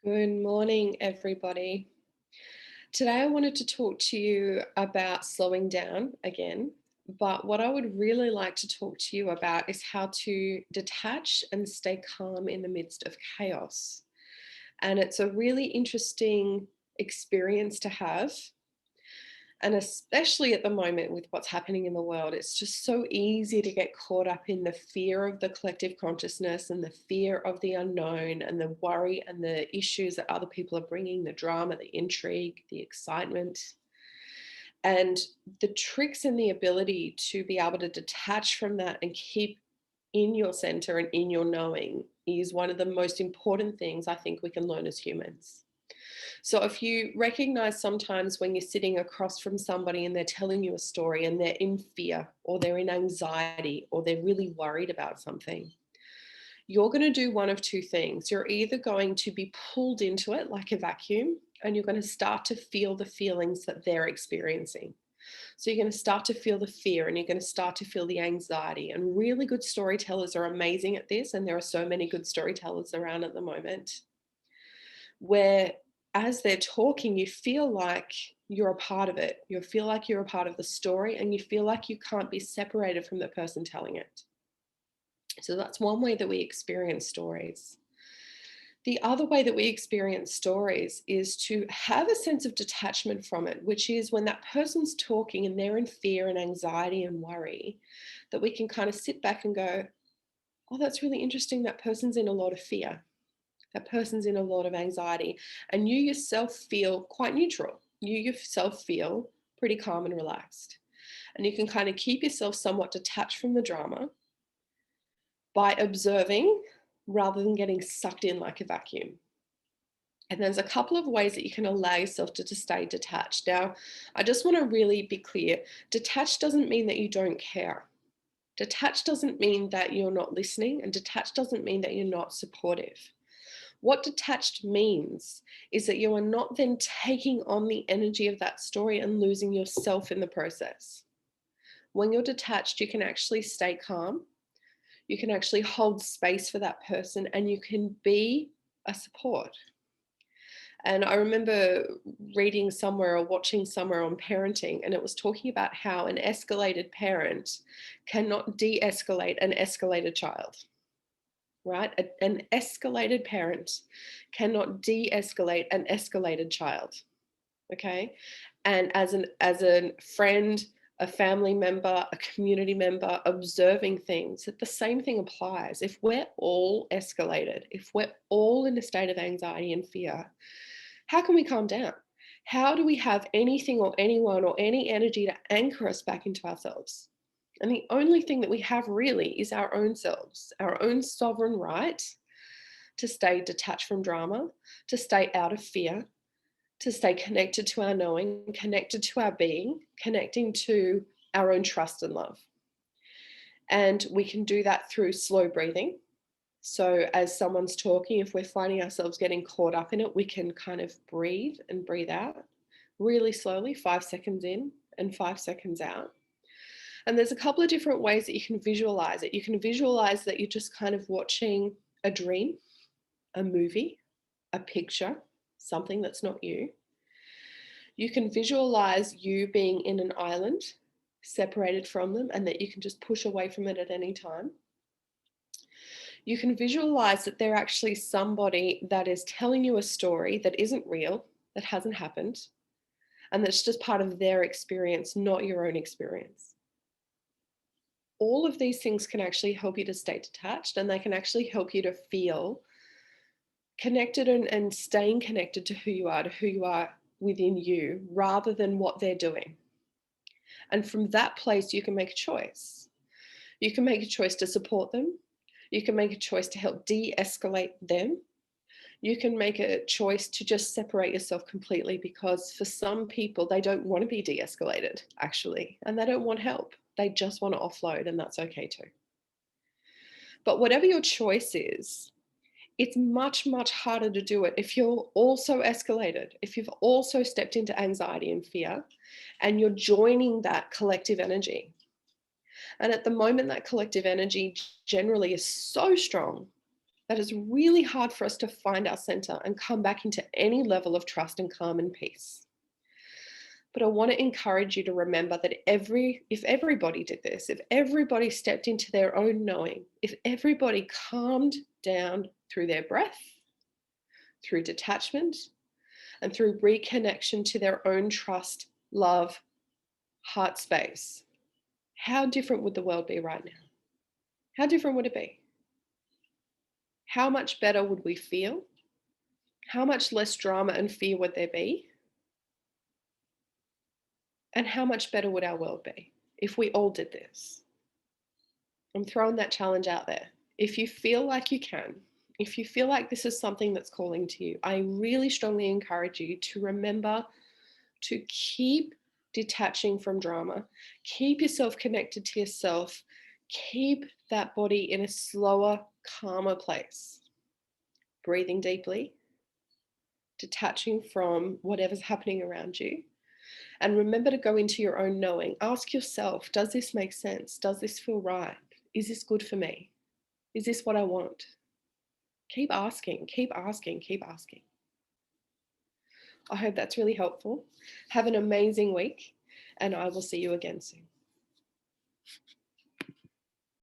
Good morning, everybody. Today, I wanted to talk to you about slowing down again. But what I would really like to talk to you about is how to detach and stay calm in the midst of chaos. And it's a really interesting experience to have. And especially at the moment with what's happening in the world, it's just so easy to get caught up in the fear of the collective consciousness and the fear of the unknown and the worry and the issues that other people are bringing, the drama, the intrigue, the excitement. And the tricks and the ability to be able to detach from that and keep in your center and in your knowing is one of the most important things I think we can learn as humans. So if you recognize sometimes when you're sitting across from somebody and they're telling you a story and they're in fear or they're in anxiety or they're really worried about something, you're going to do one of two things. You're either going to be pulled into it like a vacuum and you're going to start to feel the feelings that they're experiencing. So you're going to start to feel the fear and you're going to start to feel the anxiety. And really good storytellers are amazing at this. And there are so many good storytellers around at the moment where as they're talking, you feel like you're a part of it. You feel like you're a part of the story and you feel like you can't be separated from the person telling it. So that's one way that we experience stories. The other way that we experience stories is to have a sense of detachment from it, which is when that person's talking and they're in fear and anxiety and worry, that we can kind of sit back and go, oh, that's really interesting. That person's in a lot of fear. That person's in a lot of anxiety. And you yourself feel quite neutral. You yourself feel pretty calm and relaxed. And you can kind of keep yourself somewhat detached from the drama by observing rather than getting sucked in like a vacuum. And there's a couple of ways that you can allow yourself to stay detached. Now, I just want to really be clear. Detached doesn't mean that you don't care. Detached doesn't mean that you're not listening, and detached doesn't mean that you're not supportive. What detached means is that you are not then taking on the energy of that story and losing yourself in the process. When you're detached, you can actually stay calm. You can actually hold space for that person and you can be a support. And I remember reading somewhere or watching somewhere on parenting, and it was talking about how an escalated parent cannot de escalate an escalated child, right? An escalated parent cannot de escalate an escalated child. Okay. And as a friend, a family member, a community member observing things, that the same thing applies. If we're all escalated, if we're all in a state of anxiety and fear, how can we calm down? How do we have anything or anyone or any energy to anchor us back into ourselves? And the only thing that we have really is our own selves, our own sovereign right to stay detached from drama, to stay out of fear, to stay connected to our knowing, connected to our being, connecting to our own trust and love. And we can do that through slow breathing. So, as someone's talking, if we're finding ourselves getting caught up in it, we can kind of breathe and breathe out really slowly, 5 seconds in and 5 seconds out. And there's a couple of different ways that you can visualize it. You can visualize that you're just kind of watching a dream, a movie, a picture, something that's not you. You can visualize you being in an island, separated from them, and that you can just push away from it at any time. You can visualize that they're actually somebody that is telling you a story that isn't real, that hasn't happened, and that's just part of their experience, not your own experience. All of these things can actually help you to stay detached, and they can actually help you to feel connected and staying connected to who you are within you, rather than what they're doing. And from that place, you can make a choice. You can make a choice to support them. You can make a choice to help de escalate them. You can make a choice to just separate yourself completely, because for some people, they don't want to be de escalated, actually, and they don't want help. They just want to offload, and that's okay too. But whatever your choice is, it's much, much harder to do it if you're also escalated, if you've also stepped into anxiety and fear, and you're joining that collective energy. And at the moment, that collective energy generally is so strong that it's really hard for us to find our center and come back into any level of trust and calm and peace. But I want to encourage you to remember that if everybody did this, if everybody stepped into their own knowing, if everybody calmed down through their breath, through detachment, and through reconnection to their own trust, love, heart space, how different would the world be right now? How different would it be? How much better would we feel? How much less drama and fear would there be? And how much better would our world be if we all did this? I'm throwing that challenge out there. If you feel like you can, if you feel like this is something that's calling to you, I really strongly encourage you to remember to keep detaching from drama, keep yourself connected to yourself, keep that body in a slower, calmer place. Breathing deeply, detaching from whatever's happening around you. And remember to go into your own knowing. Ask yourself, does this make sense? Does this feel right? Is this good for me? Is this what I want? Keep asking, keep asking, keep asking. I hope that's really helpful. Have an amazing week, and I will see you again soon.